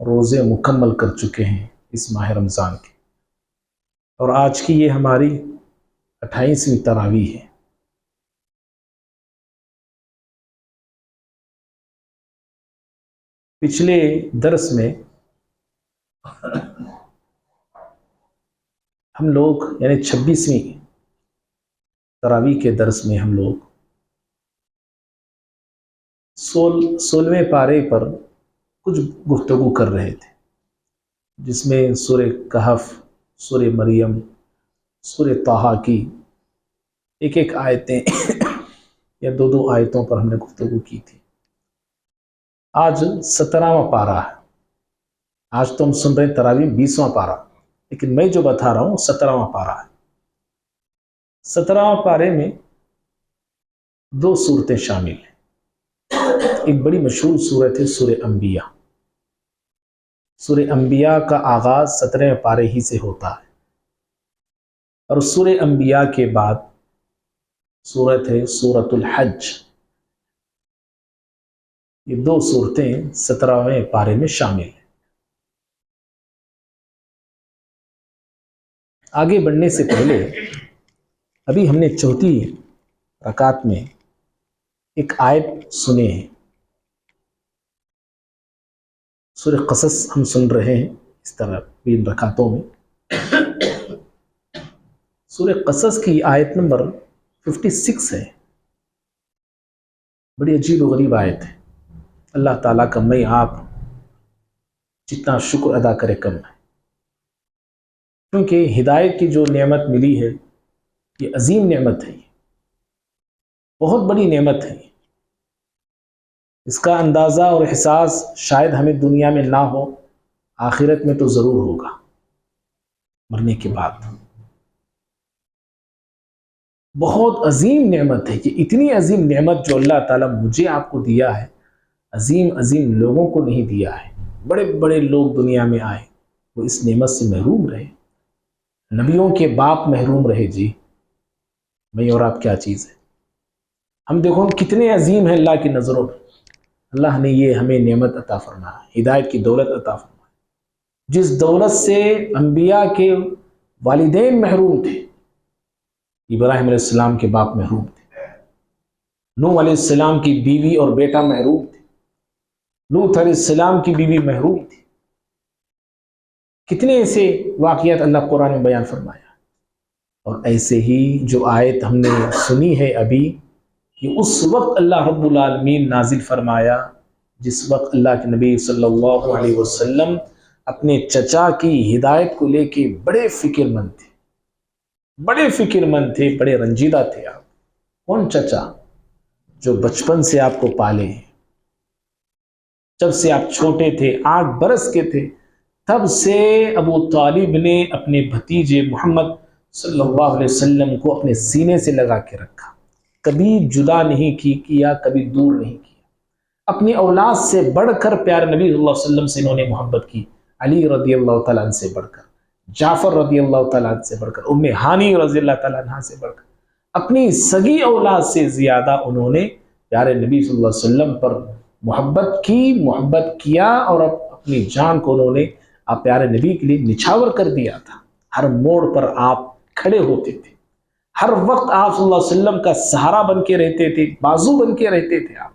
روزے مکمل کر چکے ہیں اس ماہ رمضان کے، اور آج کی یہ ہماری 28ویں تراویح ہے۔ پچھلے درس میں ہم لوگ یعنی 26ویں تراویح کے درس میں ہم لوگ 16ویں پارے پر کچھ گفتگو کر رہے تھے، جس میں سورہ کہف، سورہ مریم، سورہ طٰہٰ کی ایک ایک آیتیں یا دو دو آیتوں پر ہم نے گفتگو کی تھی۔ آج 17واں پارہ ہے۔ آج تو ہم سن رہے ہیں تراویح 20واں پارہ، لیکن میں جو بتا رہا ہوں 17واں پارہ ہے۔ 17واں پارے میں دو صورتیں شامل ہیں۔ ایک بڑی مشہور صورت ہے سورہ انبیاء۔ سورہ انبیاء کا آغاز 17ویں پارے ہی سے ہوتا ہے، اور سورہ انبیاء کے بعد سورت ہے سورۃ الحج۔ یہ دو صورتیں 17ویں پارے میں شامل ہیں۔ آگے بڑھنے سے پہلے ابھی ہم نے چوتھی رکعت میں ایک آیت سنے ہیں۔ سورہ قصص ہم سن رہے ہیں اس طرح ان رکعتوں میں۔ سورہ قصص کی آیت نمبر 56 ہے۔ بڑی عجیب و غریب آیت ہے۔ اللہ تعالیٰ کا میں آپ جتنا شکر ادا کرے کم ہے، کیونکہ ہدایت کی جو نعمت ملی ہے یہ عظیم نعمت ہے، بہت بڑی نعمت ہے۔ اس کا اندازہ اور احساس شاید ہمیں دنیا میں نہ ہو، آخرت میں تو ضرور ہوگا، مرنے کے بعد۔ بہت عظیم نعمت ہے کہ اتنی عظیم نعمت جو اللہ تعالیٰ مجھے آپ کو دیا ہے، عظیم عظیم لوگوں کو نہیں دیا ہے۔ بڑے بڑے لوگ دنیا میں آئے، وہ اس نعمت سے محروم رہے۔ نبیوں کے باپ محروم رہے۔ جی میں اور آپ کیا چیز ہے؟ ہم دیکھو کتنے عظیم ہیں اللہ کی نظروں میں۔ اللہ نے یہ ہمیں نعمت عطا فرمایا، ہدایت کی دولت عطا فرمایا، جس دولت سے انبیاء کے والدین محروم تھے۔ ابراہیم علیہ السلام کے باپ محروم تھے، نوح علیہ السلام کی بیوی اور بیٹا محروم تھے، لوط علیہ السلام کی بیوی محروم تھی۔ کتنے ایسے واقعات اللہ قرآن میں بیان فرمایا۔ اور ایسے ہی جو آیت ہم نے سنی ہے ابھی، کہ اس وقت اللہ رب العالمین نازل فرمایا جس وقت اللہ کے نبی صلی اللہ علیہ وسلم اپنے چچا کی ہدایت کو لے کے بڑے فکر مند تھے، بڑے فکر مند تھے، بڑے رنجیدہ تھے۔ آپ کون چچا؟ جو بچپن سے آپ کو پالے ہیں، جب سے آپ چھوٹے تھے، 8 برس کے تھے، تب سے ابو طالب نے اپنے بھتیجے محمد صلی اللہ علیہ وسلم کو اپنے سینے سے لگا کے رکھا، کبھی جدا نہیں کیا، کبھی دور نہیں کیا۔ اپنی اولاد سے بڑھ کر پیارے نبی صلی اللہ علیہ وسلم سے انہوں نے محبت کی، علی رضی اللہ تعالیٰ عنہ سے بڑھ کر، جعفر رضی اللہ تعالیٰ عنہ سے بڑھ کر، ام ہانی رضی اللہ تعالیٰ عنہ سے بڑھ کر، اپنی سگی اولاد سے زیادہ انہوں نے پیارے نبی صلی اللہ علیہ وسلم پر محبت کیا، اور اپنی جان کو انہوں نے آپ پیارے نبی کے لیے نچھاور کر دیا تھا۔ ہر موڑ پر آپ کھڑے ہوتے تھے، ہر وقت آپ صلی اللہ علیہ وسلم کا سہارا بن کے رہتے تھے، بازو بن کے رہتے تھے۔ آپ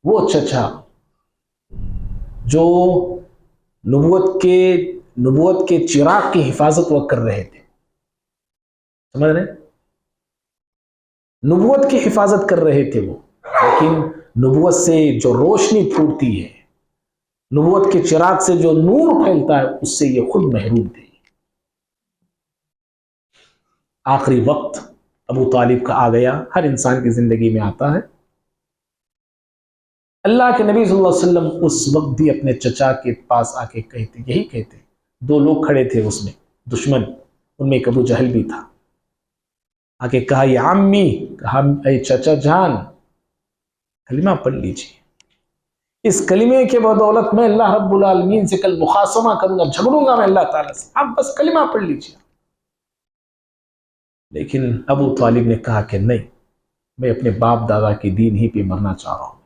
وہ چچا جو نبوت کے چراغ کی حفاظت وہ کر رہے تھے، سمجھ رہے؟ نبوت کی حفاظت کر رہے تھے وہ، لیکن نبوت سے جو روشنی پھوٹتی ہے، نبوت کے چراغ سے جو نور پھیلتا ہے، اس سے یہ خود محروم تھے۔ آخری وقت ابو طالب کا آ گیا، ہر انسان کی زندگی میں آتا ہے۔ اللہ کے نبی صلی اللہ علیہ وسلم اس وقت بھی اپنے چچا کے پاس آ کے یہی کہتے، 2 لوگ کھڑے تھے اس میں، دشمن، ان میں ایک ابو جہل بھی تھا، آ کے کہا یا عمی، کہا اے چچا جان، کلمہ پڑھ لیجیے، اس کلمے کے بدولت میں اللہ رب العالمین سے کل مخاصمہ کروں گا، جھگڑوں گا میں اللہ تعالیٰ سے، آپ بس کلمہ پڑھ لیجیے۔ لیکن ابو طالب نے کہا کہ نہیں، میں اپنے باپ دادا کے دین ہی پہ مرنا چاہ رہا ہوں،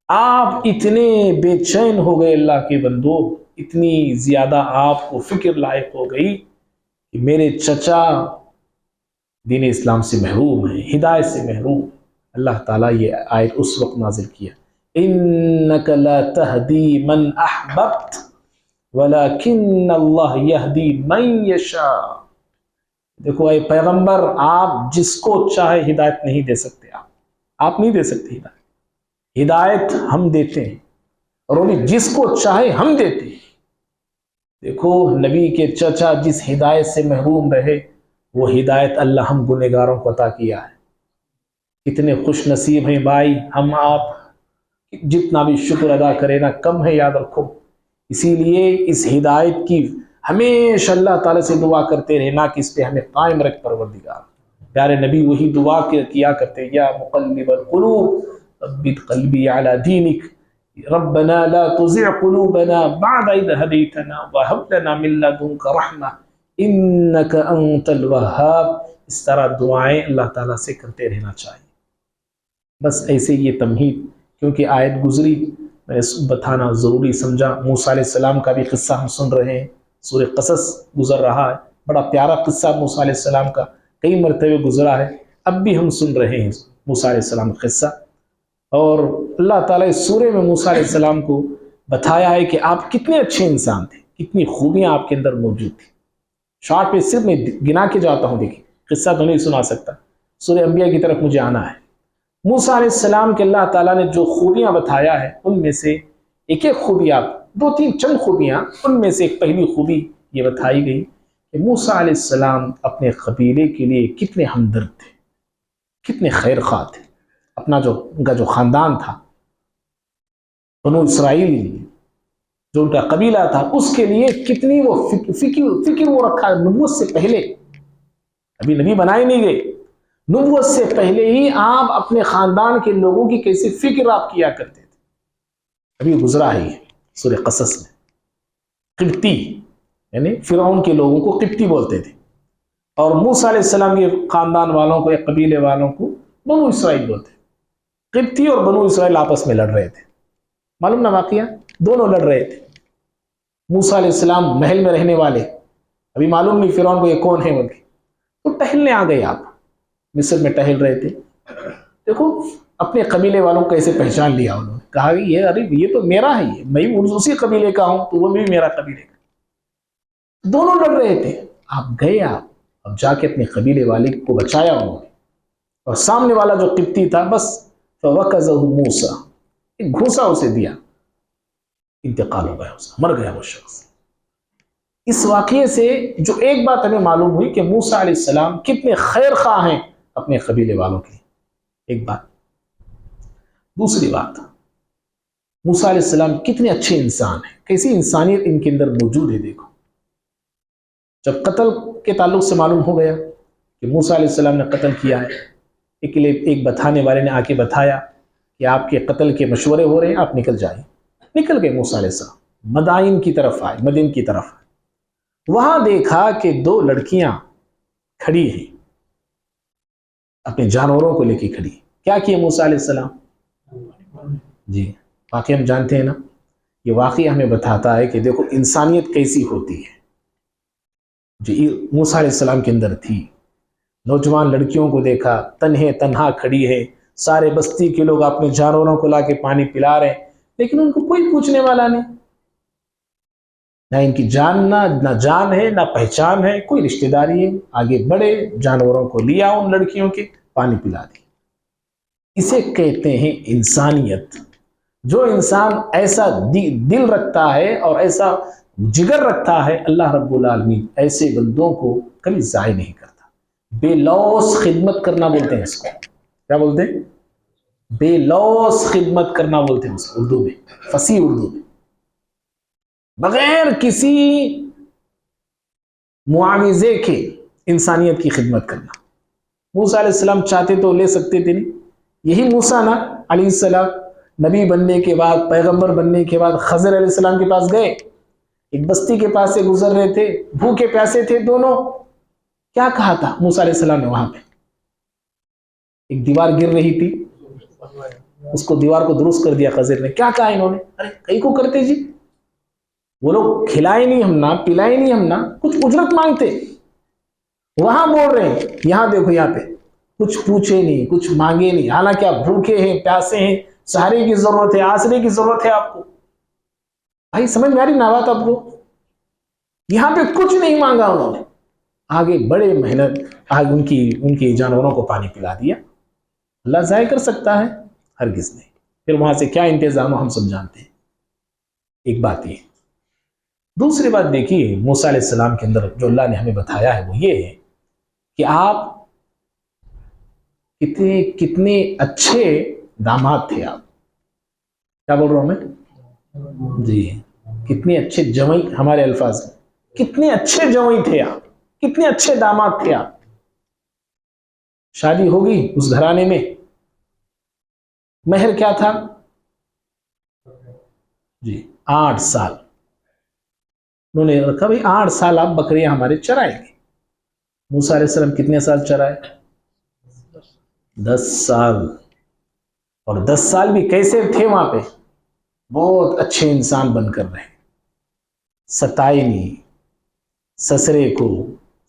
آپ اتنے بے چین ہو گئے اللہ کے بندو، اتنی زیادہ آپ کو فکر لائق ہو گئی کہ میرے چچا دین اسلام سے محروم ہیں، ہدایت سے محروم۔ اللہ تعالیٰ یہ آیت اس وقت نازل کیا، انک لا تہدی من احببت ولکن اللہ یہدی من یشاء۔ دیکھو اے پیغمبر، آپ جس کو چاہے ہدایت نہیں دے سکتے، آپ نہیں دے سکتے ہدایت، ہدایت ہم دیتے ہیں، اور وہ بھی جس کو چاہے ہم دیتے ہیں۔ دیکھو نبی کے چچا جس ہدایت سے محروم رہے، وہ ہدایت اللہ ہم گنہگاروں کو عطا کیا ہے۔ کتنے خوش نصیب ہیں بھائی، ہم آپ جتنا بھی شکر ادا کرے نا کم ہے، یاد رکھو۔ اسی لیے اس ہدایت کی ہمیشہ اللہ تعالیٰ سے دعا کرتے رہنا کہ اس پہ ہمیں قائم رکھ پروردگار۔ پیارے نبی وہی دعا کیا کرتے، یا مقلب القلوب ثبت قلبی علی دینک، ربنا لا تزغ قلوبنا بعد اذ ہدیتنا وہب لنا من لدنک رحمہ انک انت الوہاب۔ اس طرح دعائیں اللہ تعالیٰ سے کرتے رہنا چاہیے۔ بس ایسے یہ تمہید، کیونکہ آیت گزری میں نے بتانا ضروری سمجھا۔ موسیٰ علیہ السلام کا بھی قصہ ہم سن رہے ہیں، سورہ قصص گزر رہا ہے، بڑا پیارا قصہ موسیٰ علیہ السلام کا، کئی مرتبہ گزرا ہے، اب بھی ہم سن رہے ہیں موسیٰ علیہ السلام کا قصہ۔ اور اللہ تعالیٰ اس سورہ میں موسیٰ علیہ السلام کو بتایا ہے کہ آپ کتنے اچھے انسان تھے، کتنی خوبیاں آپ کے اندر موجود تھیں۔ شارٹ پہ صرف میں گنا کے جاتا ہوں، دیکھیں قصہ تو نہیں سنا سکتا، سورہ انبیاء کی طرف مجھے آنا ہے۔ موسیٰ علیہ السلام کے اللہ تعالیٰ نے جو خوبیاں بتایا ہے، ان میں سے ایک ایک خوبی، آپ دو تین چند خوبیاں، ان میں سے ایک پہلی خوبی یہ بتائی گئی کہ موسیٰ علیہ السلام اپنے قبیلے کے لیے کتنے ہمدرد تھے، کتنے خیر خواہ تھے۔ اپنا ان کا جو خاندان تھا، بنو اسرائیل جو ان کا قبیلہ تھا، اس کے لیے کتنی وہ فکر وہ رکھا، نبوت سے پہلے، ابھی نبی بنائے نہیں گئے، نبوت سے پہلے ہی آپ اپنے خاندان کے لوگوں کی کیسی فکر آپ کیا کرتے تھے۔ ابھی گزرا ہے یہ سورہ قصص میں، قبطی یعنی فرعون کے لوگوں کو قبطی بولتے تھے، اور موسیٰ علیہ السلام کے خاندان والوں کو یا قبیلے والوں کو بنو اسرائیل بولتے تھے۔ قبطی اور بنو اسرائیل آپس میں لڑ رہے تھے، معلوم نہ واقعہ، دونوں لڑ رہے تھے۔ موسیٰ علیہ السلام محل میں رہنے والے، ابھی معلوم نہیں فرعون کو یہ کون ہے بول کے، تو ٹہلنے آ گئے، آپ مصر میں ٹہل رہے تھے۔ دیکھو اپنے قبیلے والوں کو کیسے پہچان لیا انہوں نے، کہا کہ یہ ارے یہ تو میرا ہے، میں اسی قبیلے کا ہوں، تو وہ بھی میرا قبیلے کا۔ دونوں لڑ رہے تھے، آپ گئے، آپ اب جا کے اپنے قبیلے والے کو بچایا انہوں نے، اور سامنے والا جو قبطی تھا، بس فَوَكَزَهُ مُوسَىٰ، ایک گھوسا اسے دیا، انتقال ہو گیا، اسے مر گیا وہ شخص۔ اس واقعے سے جو ایک بات ہمیں معلوم ہوئی کہ موسیٰ علیہ السلام کتنے خیر خواہ ہیں اپنے قبیلے والوں کے، ایک بات۔ دوسری بات، موسیٰ علیہ السلام کتنے اچھے انسان ہیں، کیسی انسانیت ان کے اندر موجود ہے۔ دیکھو جب قتل کے تعلق سے معلوم ہو گیا کہ موسیٰ علیہ السلام نے قتل کیا ہے، ایک بتانے والے نے آ کے بتایا کہ آپ کے قتل کے مشورے ہو رہے ہیں، آپ نکل جائیں۔ نکل گئے موسیٰ علیہ السلام، مدائن کی طرف آئے، مدین کی طرف آئے، وہاں دیکھا کہ دو لڑکیاں کھڑی ہیں، اپنے جانوروں کو لے کے کھڑی۔ کیا کیا موسیٰ علیہ السلام؟ جی واقعہ ہم جانتے ہیں نا، یہ واقعہ ہمیں بتاتا ہے کہ دیکھو انسانیت کیسی ہوتی ہے، جو موسیٰ علیہ السلام کے اندر تھی۔ نوجوان لڑکیوں کو دیکھا، تنہا کھڑی ہے، سارے بستی کے لوگ اپنے جانوروں کو لا کے پانی پلا رہے ہیں، لیکن ان کو کوئی پوچھنے والا نہیں، نہ ان کی نہ جان ہے، نہ پہچان ہے، کوئی رشتہ داری ہے۔ آگے بڑے، جانوروں کو لیا ان لڑکیوں کے، پانی پلا دی۔ اسے کہتے ہیں انسانیت۔ جو انسان ایسا دل رکھتا ہے اور ایسا جگر رکھتا ہے، اللہ رب العالمین ایسے بندوں کو کبھی ضائع نہیں کرتا۔ بے لوث خدمت کرنا بولتے ہیں اس کو، کیا بولتے ہیں؟ بے لوث خدمت کرنا بولتے ہیں اس کو، اردو میں، فصیح اردو میں، بغیر کسی معاوضے کے انسانیت کی خدمت کرنا۔ موسیٰ علیہ السلام چاہتے تو لے سکتے تھے نہیں، یہی موسیٰ نا علیہ السلام نبی بننے کے بعد، پیغمبر بننے کے بعد خضر علیہ السلام کے پاس گئے، ایک بستی کے پاس سے گزر رہے تھے، بھوکے پیاسے تھے دونوں۔ کیا کہا تھا موسیٰ علیہ السلام نے وہاں پہ؟ ایک دیوار گر رہی تھی، اس کو دیوار کو درست کر دیا خضر نے. کیا کہا انہوں نے؟ ارے کئی کو کرتے جی، وہ لوگ کھلائے نہیں ہم نا، پلائے نہیں ہم نا، کچھ اجرت مانگتے. وہاں بول رہے ہیں، یہاں دیکھو یہاں پہ کچھ پوچھے نہیں، کچھ مانگے نہیں، حالانکہ آپ بھوکے ہیں، پیاسے ہیں، سہارے کی ضرورت ہے، آسرے کی ضرورت ہے آپ کو. بھائی سمجھ میں آ رہی نا بات آپ کو؟ یہاں پہ کچھ نہیں مانگا انہوں نے، آگے بڑے محنت، آگے ان کی جانوروں کو پانی پلا دیا. اللہ ضائع کر سکتا ہے؟ ہرگز نہیں. پھر وہاں سے کیا انتظام ہو ہم سب جانتے ہیں. ایک بات یہ. دوسری بات دیکھیے موسیٰ علیہ السلام کے اندر جو اللہ نے ہمیں بتایا ہے وہ یہ ہے کہ آپ کتنے اچھے داماد تھے. آپ کیا بول رہا ہوں میں؟ جی کتنے اچھے جوئی، ہمارے الفاظ میں کتنے اچھے جوئی تھے آپ، کتنے اچھے داماد تھے آپ. شادی ہوگی اس گھرانے میں، مہر کیا تھا؟ جی 8 سال. انہوں نے رکھا بھائی 8 سال آپ بکریاں ہمارے چرائیں گے. موسیٰ علیہ السلام کتنے سال چرائے؟ 10 سال. اور 10 سال بھی کیسے تھے وہاں پہ؟ بہت اچھے انسان بن کر رہے. ستائے نہیں سسرے کو،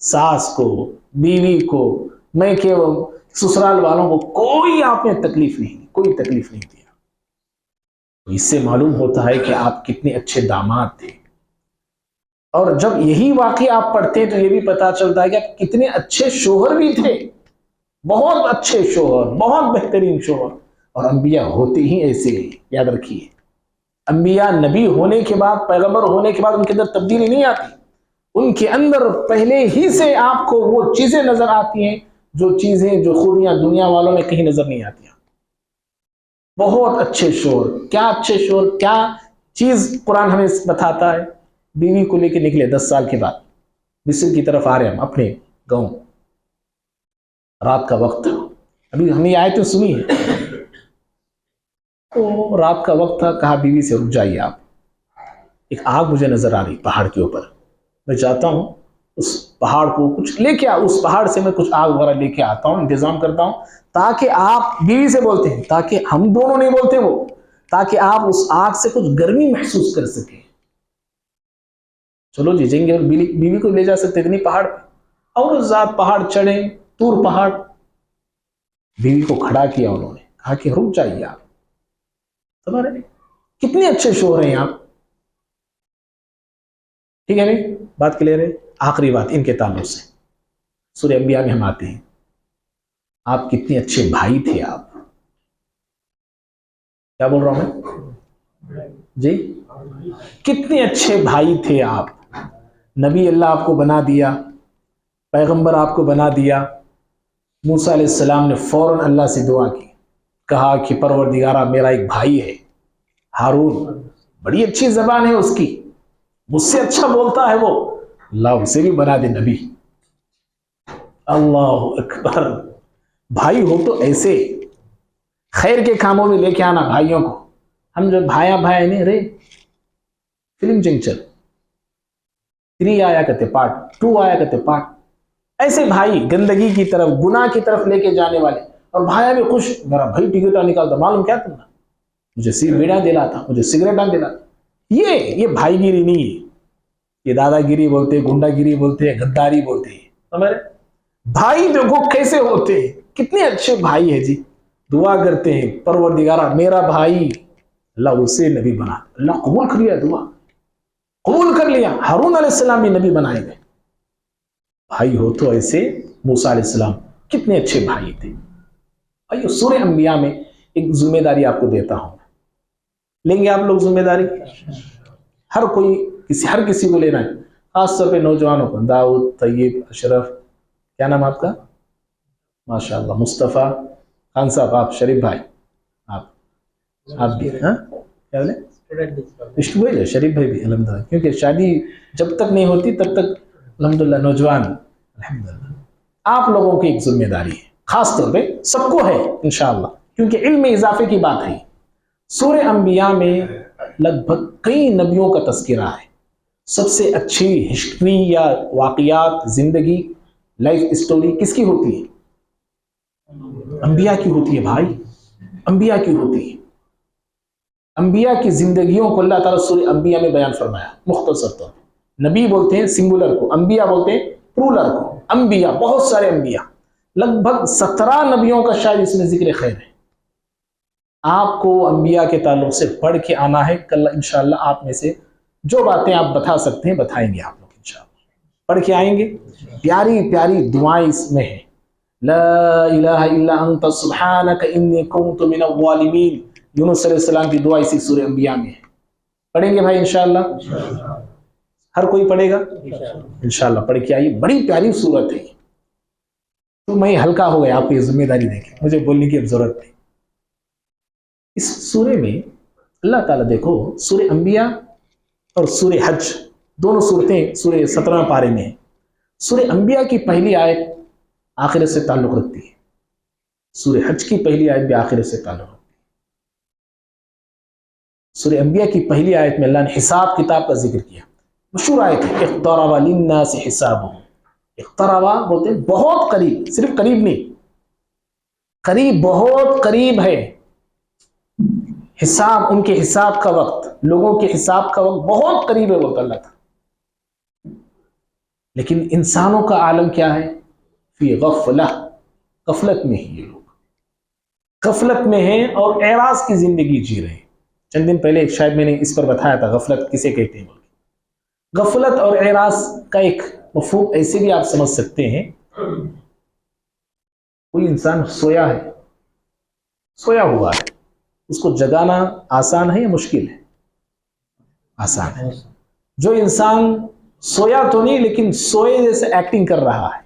ساس کو، بیوی کو، میں کہ سسرال والوں کو کوئی آپ نے تکلیف نہیں دی، کوئی تکلیف نہیں دیا. تو اس سے معلوم ہوتا ہے کہ آپ کتنے اچھے داماد تھے. اور جب یہی واقعہ آپ پڑھتے ہیں تو یہ بھی پتا چلتا ہے کہ آپ کتنے اچھے شوہر بھی تھے، بہت اچھے شوہر، بہت بہترین شوہر. اور انبیاء ہوتے ہی ایسے ہیں، یاد رکھیے. انبیاء نبی ہونے کے بعد، پیغمبر ہونے کے بعد ان کے اندر تبدیلی نہیں آتی. ان کے اندر پہلے ہی سے آپ کو وہ چیزیں نظر آتی ہیں جو چیزیں، جو خوبیاں دنیا والوں میں کہیں نظر نہیں آتی. بہت اچھے شوہر. کیا اچھے شوہر، کیا چیز قرآن ہمیں بتاتا ہے؟ بیوی کو لے کے نکلے 10 سال کے بعد، مصر کی طرف آ رہے ہم اپنے گاؤں. رات کا وقت تھا، ابھی ہم نے آیتیں سنی ہے. تو رات کا وقت تھا، کہا بیوی سے رک جائیے آپ، ایک آگ مجھے نظر آ رہی پہاڑ کے اوپر، میں چاہتا ہوں اس پہاڑ کو کچھ لے کے اس پہاڑ سے میں کچھ آگ وغیرہ لے کے آتا ہوں، انتظام کرتا ہوں تاکہ آپ، بیوی سے بولتے ہیں، تاکہ ہم دونوں نہیں بولتے وہ، تاکہ آپ اس آگ سے کچھ گرمی محسوس کر سکیں. چلو جی جائیں گے، اور بیوی کو لے جا سکتے اتنی پہاڑ پہ. اور ذات پہاڑ چڑھے، طور پہاڑ. بیوی کو کھڑا کیا انہوں نے، کہا کہ رک جائیے آپ. تمہارے کتنے اچھے شوہر ہیں آپ. ٹھیک ہے نہیں بات کلیئر ہے؟ آخری بات ان کے تعلق سے سورہ انبیاء میں ہم آتے ہیں. آپ کتنے اچھے بھائی تھے. آپ کیا بول رہا ہوں میں جی؟ کتنے اچھے بھائی تھے آپ. نبی اللہ آپ کو بنا دیا، پیغمبر آپ کو بنا دیا. موسیٰ علیہ السلام نے فوراً اللہ سے دعا کی، کہا کہ پروردگارہ میرا ایک بھائی ہے ہارون، بڑی اچھی زبان ہے اس کی، مجھ سے اچھا بولتا ہے وہ، اللہ اسے بھی بنا دے نبی. اللہ اکبر. بھائی ہو تو ایسے خیر کے کاموں میں لے کے آنا بھائیوں کو. ہم جو بھایا نہیں رہے، فلم چنچل 3 آیا کرتے، پارٹ 2 آیا کرتے، پارٹ. ایسے بھائی گندگی کی طرف، گناہ کی طرف لے کے جانے والے. اور بھایا بھی خوش، میرا بھائی ٹکٹ نکالتا، معلوم کیا تم نے مجھے بیڑا دلاتا، مجھے سگریٹ دلاتا. یہ بھائی گیری نہیں ہے، یہ دادا گیری بولتے، گنڈا گیری بولتے، غداری بولتے ہیں. ہمارے بھائی دیکھو کیسے ہوتے ہیں، کتنے اچھے بھائی ہیں جی. دعا کرتے ہیں پروردگارہ میرا بھائی، اللہ اسے نبی بنا. اللہ قبول کر لیا، دعا قبول کر لیا. ہارون علیہ السلام بھی نبی بنائے گئے. بھائی ہو تو ایسے. موسیٰ علیہ السلام کتنے اچھے بھائی تھے. بھائی سورہ انبیاء میں ایک ذمہ داری آپ کو دیتا ہوں، لیں گے آپ لوگ ذمہ داری؟ ہر کوئی، ہر کسی کو لینا ہے، خاص طور پہ نوجوانوں کو. داؤد، طیب، اشرف، کیا نام آپ کا؟ ماشاء اللہ مصطفیٰ خان صاحب، آپ شریف بھائی، آپ بھی ہاں کیا بولے شریف بھائی بھی الحمدللہ، کیونکہ شادی جب تک نہیں ہوتی تب تک الحمدللہ نوجوان. الحمدللہ آپ لوگوں کی ایک ذمہ داری ہے، خاص طور پہ سب کو ہے انشاءاللہ، کیونکہ علم میں اضافے کی بات ہے. سورہ انبیاء میں لگ بھگ کئی نبیوں کا تذکرہ ہے. سب سے اچھی ہسٹری یا واقعات، زندگی، لائف اسٹوری کس کی ہوتی ہے؟ انبیاء کی ہوتی ہے بھائی. انبیاء کی ہوتی ہے. انبیاء کی زندگیوں کو اللہ تعالیٰ سورہ انبیاء میں بیان فرمایا مختصر طور پر. نبی بولتے ہیں سنگولر کو، انبیاء بولتے ہیں پلورل کو. انبیاء بہت سارے انبیاء، لگ بھگ 17 نبیوں کا شاید اس میں ذکر خیر ہے. آپ کو انبیاء کے تعلق سے پڑھ کے آنا ہے. کل انشاءاللہ آپ میں سے جو باتیں آپ بتا سکتے ہیں بتائیں گے آپ لوگ انشاءاللہ. پڑھ کے آئیں گے. پیاری پیاری دعائیں اس میں ہیں. لا الہ الا انت سبحانک انی کنت من الظالمین، یونس علیہ السلام کی دعا اسی سورہ انبیاء میں ہے. پڑھیں گے بھائی انشاءاللہ. ہر کوئی پڑھے گا انشاءاللہ. پڑھ کے آئیے. بڑی پیاری صورت ہے. تو میں ہلکا ہو گیا، آپ کو یہ ذمہ داری دے کے مجھے بولنے کی اب ضرورت نہیں. اس سورے میں اللہ تعالیٰ دیکھو، سورہ انبیاء اور سورہ حج دونوں صورتیں سورہ 17 پارے میں ہیں. سورہ انبیاء کی پہلی آیت آخرت سے تعلق رکھتی ہے. سورہ حج کی پہلی آیت بھی آخرت سے تعلق رکھتی ہے. سورہ انبیاء کی پہلی آیت میں اللہ نے حساب کتاب کا ذکر کیا. مشہور آیت ہے اقترب للناس حسابهم. اقترب بولتے ہیں بہت قریب، صرف قریب نہیں، قریب، بہت قریب ہے حساب. ان کے حساب کا وقت، لوگوں کے حساب کا وقت بہت قریب ہے بولتا اللہ تعالیٰ. لیکن انسانوں کا عالم کیا ہے؟ فی غفلہ، غفلت میں ہی. یہ لوگ غفلت میں ہیں اور اعراض کی زندگی جی رہے ہیں. چند دن پہلے شاید میں نے اس پر بتایا تھا غفلت کسے کہتے ہیں. غفلت اور اعراض کا ایک مفہوم ایسے بھی آپ سمجھ سکتے ہیں. کوئی انسان سویا ہے، سویا ہوا ہے، اس کو جگانا آسان ہے یا مشکل ہے؟ آسان ہے. جو انسان سویا تو نہیں لیکن سوئے جیسے ایکٹنگ کر رہا ہے،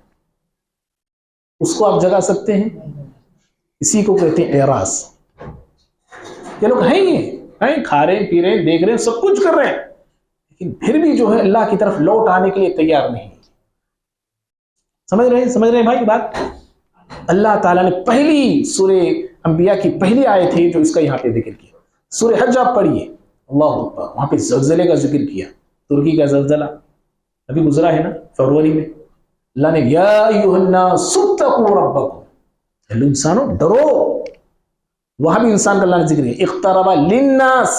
اس کو آپ جگا سکتے ہیں؟ اسی کو کہتے ہیں اعراض. یہ لوگ ہیں کھا رہے ہیں، پی رہے ہیں، دیکھ رہے ہیں، سب کچھ کر رہے ہیں، لیکن پھر بھی جو ہے اللہ کی طرف لوٹ آنے کے لیے تیار نہیں. سمجھ رہے ہیں بھائی بات؟ اللہ تعالیٰ نے پہلی سورہ انبیاء کی پہلی آیت ہے جو اس کا یہاں پہ ذکر کیا. سورہ حج آپ پڑھیے، اللہ اکبر، وہاں پہ زلزلے کا ذکر کیا. ترکی کا زلزلہ ابھی گزرا ہے نا فروری میں. اللہ نے یا ایھا الناس اتقوا ربکم، ہیلو انسانوں ڈرو. وہاں بھی انسان کا اللہ نے ذکر کیا. اقترب للناس،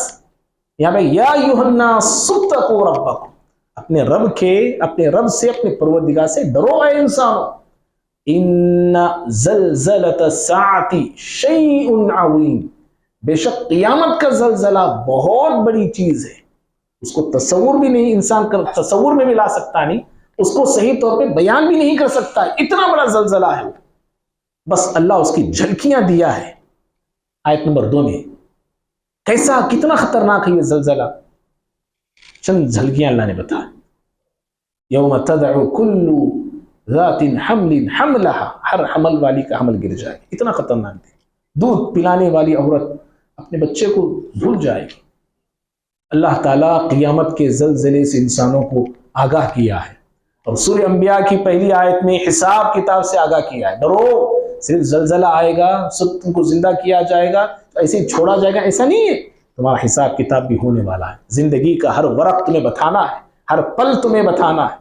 یہاں پہ یا ایھا الناس اتقوا ربکم، اپنے رب سے، اپنے پروردگار سے ڈرو اے انسانوں. ان زلزلۃ الساعۃ شیء عظیم، بے شک قیامت کا زلزلہ بہت بڑی چیز ہے. اس کو تصور بھی نہیں انسان تصور میں بھی لا سکتا نہیں، اس کو صحیح طور پہ بیان بھی نہیں کر سکتا. اتنا بڑا زلزلہ ہے. بس اللہ اس کی جھلکیاں دیا ہے آیت نمبر 2 میں. کیسا، کتنا خطرناک ہے یہ زلزلہ، چند جھلکیاں اللہ نے بتایا. یوم تدعو کل ذات حمل حملها، ہر حمل والی کا حمل گر جائے گا. اتنا خطرناک ہے. دودھ پلانے والی عورت اپنے بچے کو بھول جائے گی. اللہ تعالیٰ قیامت کے زلزلے سے انسانوں کو آگاہ کیا ہے. اور سورہ انبیاء کی پہلی آیت میں حساب کتاب سے آگاہ کیا ہے. ڈرو، صرف زلزلہ آئے گا، سب تم کو زندہ کیا جائے گا، ایسے ہی چھوڑا جائے گا، ایسا نہیں ہے. تمہارا حساب کتاب بھی ہونے والا ہے. زندگی کا ہر ورق تمہیں بتانا ہے، ہر پل تمہیں بتانا ہے.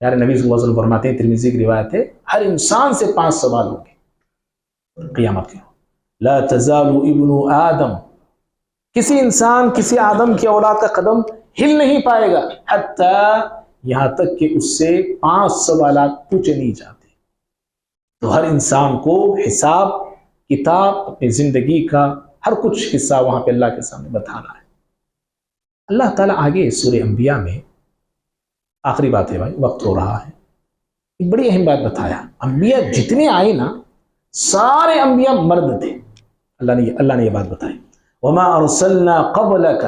یار نبی صلی اللہ علیہ وسلم فرماتے ہیں، ترمذی کی روایت ہے، ہر انسان سے 5 سوال ہوں گے قیامت کے. لا تزال ابن آدم، کسی انسان، کسی آدم کی اولاد کا قدم ہل نہیں پائے گا حتیٰ، یہاں تک کہ اس سے 5 سوالات پوچھے نہیں جاتے. تو ہر انسان کو حساب کتاب، اپنی زندگی کا ہر کچھ حصہ وہاں پہ اللہ کے سامنے بتانا ہے. اللہ تعالیٰ آگے سورہ انبیاء میں، آخری بات ہے بھائی، وقت ہو رہا ہے، ایک بڑی اہم بات بتایا. انبیاء جتنے آئے نا، سارے انبیاء مرد تھے. اللہ نے یہ بات بتائی. وما ارسلنا قبلک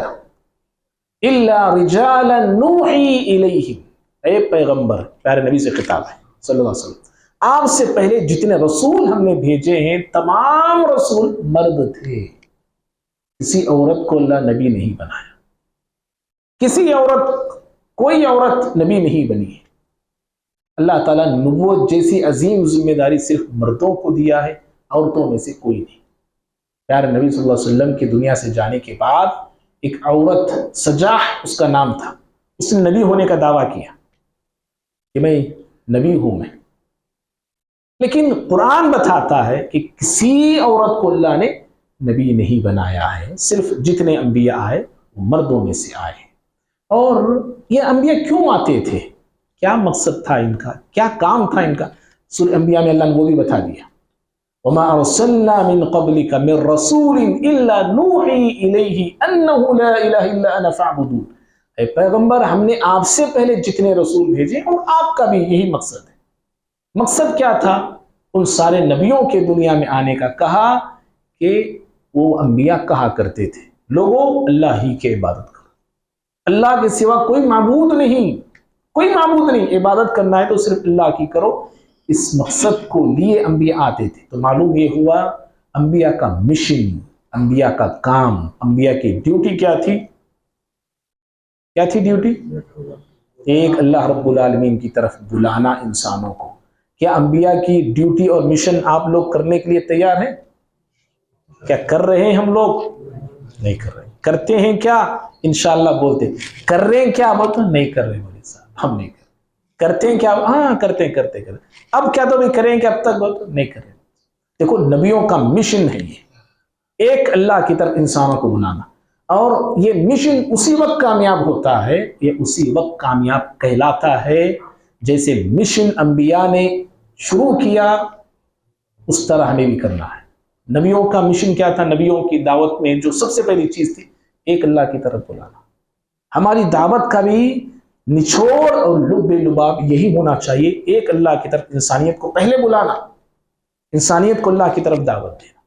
الا رجالا نوحی الیہم. اے پیغمبر، پیارے نبی سے خطاب ہے صلی اللہ علیہ وسلم، آپ سے پہلے جتنے رسول ہم نے بھیجے ہیں تمام رسول مرد تھے. کسی عورت کو اللہ نبی نہیں بنایا، کسی عورت، کوئی عورت نبی نہیں بنی ہے. اللہ تعالیٰ نبوت جیسی عظیم ذمہ داری صرف مردوں کو دیا ہے، عورتوں میں سے کوئی نہیں. پیارے نبی صلی اللہ علیہ وسلم کی دنیا سے جانے کے بعد ایک عورت، سجاح اس کا نام تھا، اس نے نبی ہونے کا دعویٰ کیا کہ میں نبی ہوں میں. لیکن قرآن بتاتا ہے کہ کسی عورت کو اللہ نے نبی نہیں بنایا ہے، صرف جتنے انبیاء آئے وہ مردوں میں سے آئے ہیں۔ اور یہ انبیاء کیوں آتے تھے، کیا مقصد تھا ان کا، کیا کام تھا ان کا، سورہ انبیاء میں اللہ نے وہ بھی بتا دیا۔ وما ارسلنا من قبلك من رسول الا نوحي اليه انه لا اله الا انا فاعبدون، اے پیغمبر ہم نے آپ سے پہلے جتنے رسول بھیجے اور آپ کا بھی یہی مقصد ہے۔ مقصد کیا تھا ان سارے نبیوں کے دنیا میں آنے کا؟ کہا کہ وہ انبیاء کہا کرتے تھے لوگوں اللہ ہی کی عبادت کرو، اللہ کے سوا کوئی معبود نہیں، کوئی معبود نہیں، عبادت کرنا ہے تو صرف اللہ کی کرو۔ اس مقصد کو لیے انبیاء آتے تھے۔ تو معلوم یہ ہوا انبیاء کا مشن، انبیاء کا کام، انبیاء کی ڈیوٹی کیا تھی؟ کیا تھی ڈیوٹی؟ ایک اللہ رب العالمین کی طرف بلانا انسانوں کو۔ کیا انبیاء کی ڈیوٹی اور مشن آپ لوگ کرنے کے لیے تیار ہیں؟ کیا کر رہے ہیں ہم لوگ؟ نہیں کر رہے۔ کرتے ہیں کیا؟ انشاءاللہ بولتے۔ کر رہے ہیں کیا؟ بولتے نہیں کر رہے مولوی صاحب، ہم نہیں کر رہے۔ کرتے ہیں کیا؟ ہاں کرتے ہیں، کرتے کرتے اب کیا تو بھی کریں کہ اب تک بولتے نہیں کر رہے۔ دیکھو نبیوں کا مشن ہے یہ، ایک اللہ کی طرف انسانوں کو بلانا، اور یہ مشن اسی وقت کامیاب ہوتا ہے، یہ اسی وقت کامیاب کہلاتا ہے جیسے مشن انبیاء نے شروع کیا اس طرح ہمیں بھی کرنا ہے۔ نبیوں کا مشن کیا تھا؟ نبیوں کی دعوت میں جو سب سے پہلی چیز تھی ایک اللہ کی طرف بلانا۔ ہماری دعوت کا بھی نچوڑ اور لب لباب یہی ہونا چاہیے، ایک اللہ کی طرف انسانیت کو پہلے بلانا، انسانیت کو اللہ کی طرف دعوت دینا۔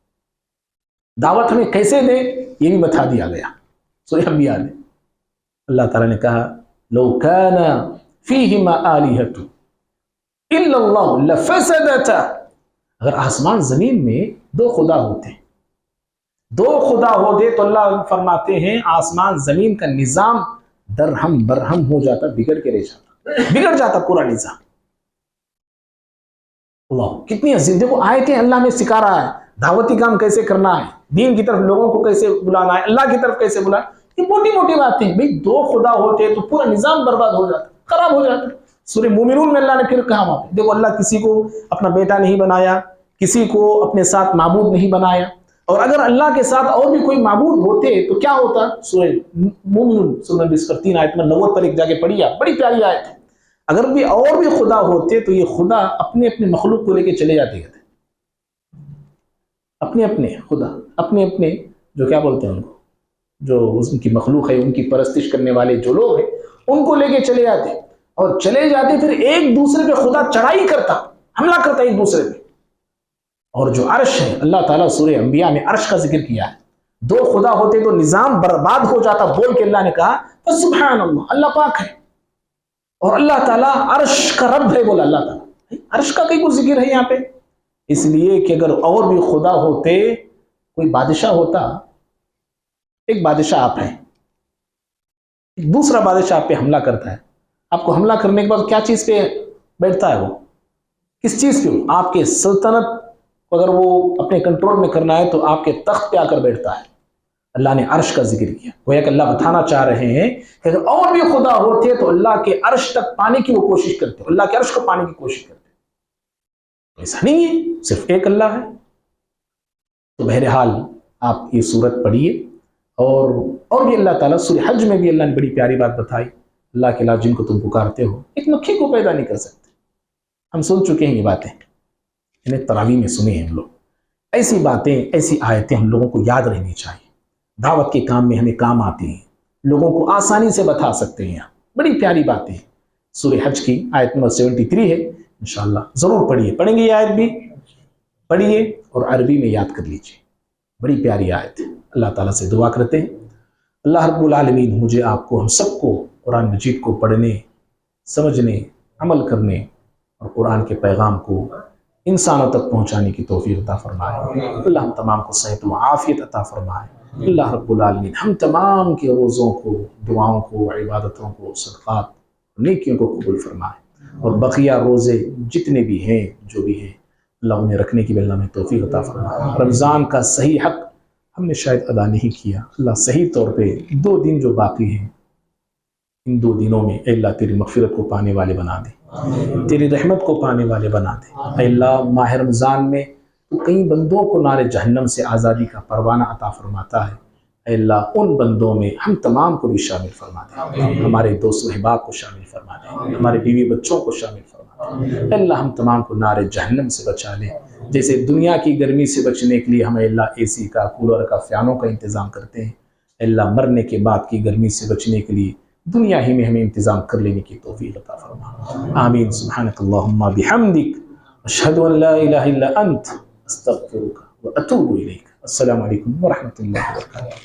دعوت ہمیں کیسے دیں یہ بھی بتا دیا گیا سورہ انبیاء میں۔ اللہ تعالیٰ نے کہا لو کان فیہما آلہۃ الا اللہ لفسدتا، اگر آسمان زمین میں دو خدا ہوتے، دو خدا ہوتے تو اللہ فرماتے ہیں آسمان زمین کا نظام درہم برہم ہو جاتا، بگڑ کے رہ جاتا، بگڑ جاتا پورا نظام۔ اللہ کتنی عظیم، دیکھو آیتیں اللہ میں سکھا رہا ہے دعوتی کام کیسے کرنا ہے، دین کی طرف لوگوں کو کیسے بلانا ہے، اللہ کی طرف کیسے بلانا ہے۔ یہ موٹی موٹی باتیں ہیں بھئی، دو خدا ہوتے تو پورا نظام برباد ہو جاتا، خراب ہو جاتا۔ سورہ مومنون میں اللہ نے پھر کہا وہاں پہ دیکھو اللہ کسی کو اپنا بیٹا نہیں بنایا، کسی کو اپنے ساتھ معبود نہیں بنایا، اور اگر اللہ کے ساتھ اور بھی کوئی معبود ہوتے تو کیا ہوتا؟ سورہ مومنون سورہ 3 آیت میں 90 پر ایک جگہ پڑھی آپ، بڑی پیاری آیت ہے۔ اگر بھی اور بھی خدا ہوتے تو یہ خدا اپنے اپنے مخلوق کو لے کے چلے جاتے تھے، اپنے اپنے خدا، اپنے اپنے جو کیا بولتے ہیں ان کو، جو ان کی مخلوق ہے، ان کی پرستش کرنے والے جو لوگ ہیں ان کو لے کے چلے جاتے، اور چلے جاتے پھر ایک دوسرے پہ خدا چڑھائی کرتا، حملہ کرتا ایک دوسرے پہ۔ اور جو عرش ہے، اللہ تعالیٰ سورہ انبیاء میں عرش کا ذکر کیا ہے، دو خدا ہوتے تو نظام برباد ہو جاتا بول کے اللہ نے کہا سبحان اللہ، اللہ پاک ہے، اور اللہ تعالیٰ عرش کا رب ہے، بولا اللہ تعالیٰ عرش کا کئی کچھ ذکر ہے یہاں پہ، اس لیے کہ اگر اور بھی خدا ہوتے، کوئی بادشاہ ہوتا، ایک بادشاہ آپ ہیں، دوسرا بادشاہ آپ پہ حملہ کرتا ہے، آپ کو حملہ کرنے کے بعد کیا چیز پہ بیٹھتا ہے؟ وہ کس چیز پہ؟ آپ کے سلطنت اگر وہ اپنے کنٹرول میں کرنا ہے تو آپ کے تخت پہ آ کر بیٹھتا ہے۔ اللہ نے عرش کا ذکر کیا، گویا کہ اللہ بتانا چاہ رہے ہیں کہ اگر اور بھی خدا ہوتے تو اللہ کے عرش تک پانے کی وہ کوشش کرتے، اللہ کے عرش کو پانے کی کوشش کرتے، ایسا نہیں ہے، صرف ایک اللہ ہے۔ تو بہرحال آپ یہ سورت پڑھیے، اور بھی اللہ تعالیٰ سورہ حج میں بھی اللہ نے بڑی پیاری بات بتائی، اللہ کے علاوہ جن کو تم پکارتے ہو ایک مکھی کو پیدا نہیں کر سکتے۔ ہم سن چکے ہیں یہ باتیں، انہیں تراویح میں سنے ہیں ہم لوگ۔ ایسی باتیں، ایسی آیتیں ہم لوگوں کو یاد رہنی چاہیے، دعوت کے کام میں ہمیں کام آتی ہیں، لوگوں کو آسانی سے بتا سکتے ہیں، بڑی پیاری باتیں۔ سورہ حج کی آیت نمبر 73 ہے، انشاءاللہ ضرور پڑھیے، پڑھیں گے یہ آیت بھی پڑھیے اور عربی میں یاد کر لیجیے، بڑی پیاری آیت ہے۔ اللہ تعالیٰ سے دعا کرتے ہیں اللہ رب العالمین مجھے آپ کو، ہم سب کو قرآن مجید کو پڑھنے، سمجھنے، عمل کرنے اور قرآن کے پیغام کو انسانوں تک پہنچانے کی توفیق عطا فرمائے۔ اللہ ہم تمام کو صحت و عافیت عطا فرمائے۔ اللہ رب العالمین ہم تمام کے روزوں کو، دعاؤں کو، عبادتوں کو، صدقات، نیکیوں کو قبول فرمائے، اور بقیہ روزے جتنے بھی ہیں، جو بھی ہیں، اللہ انہیں رکھنے کی بھی اللہ میں توفیق عطا فرمائے۔ رمضان کا صحیح حق ہم نے شاید ادا نہیں کیا، اللہ صحیح طور پہ 2 دن جو باقی ہیں، ان 2 دنوں میں اے اللہ تیری مغفرت کو پانے والے بنا دے، تیری رحمت کو پانے والے بنا دے۔ اے اللہ ماہ رمضان میں تو کئی بندوں کو نار جہنم سے آزادی کا پروانہ عطا فرماتا ہے۔ اے اللہ ان بندوں میں ہم تمام کو بھی شامل فرما دے، ہمارے دوست و احباب کو شامل فرما دے، ہمارے بیوی بچوں کو شامل فرما دے۔ اے اللہ ہم تمام کو نار جہنم سے بچا لے۔ جیسے دنیا کی گرمی سے بچنے کے لیے ہم اے اللہ اے سی کا، کولر کا، فینوں کا انتظام کرتے ہیں، اے اللہ مرنے کے بعد کی گرمی سے بچنے کے لیے دنیا ہی میں ہمیں انتظام کر لینے کی توفیق عطا فرما۔ آمین۔ سبحانک اللہم بحمدک، اشہد ان لا الہ الا انت، استغفرک واتوب الیک۔ السلام علیکم ورحمۃ اللہ وبرکاتہ۔